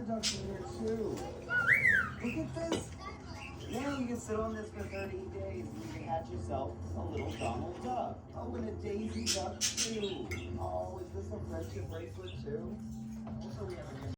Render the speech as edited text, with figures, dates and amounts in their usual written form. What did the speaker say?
ducks in here too. Look at this. Yeah, you can sit on this for 30 days and you can hatch yourself a little Donald Duck. Oh, and a Daisy Duck too. Oh, is this a friendship bracelet too? Also, we have a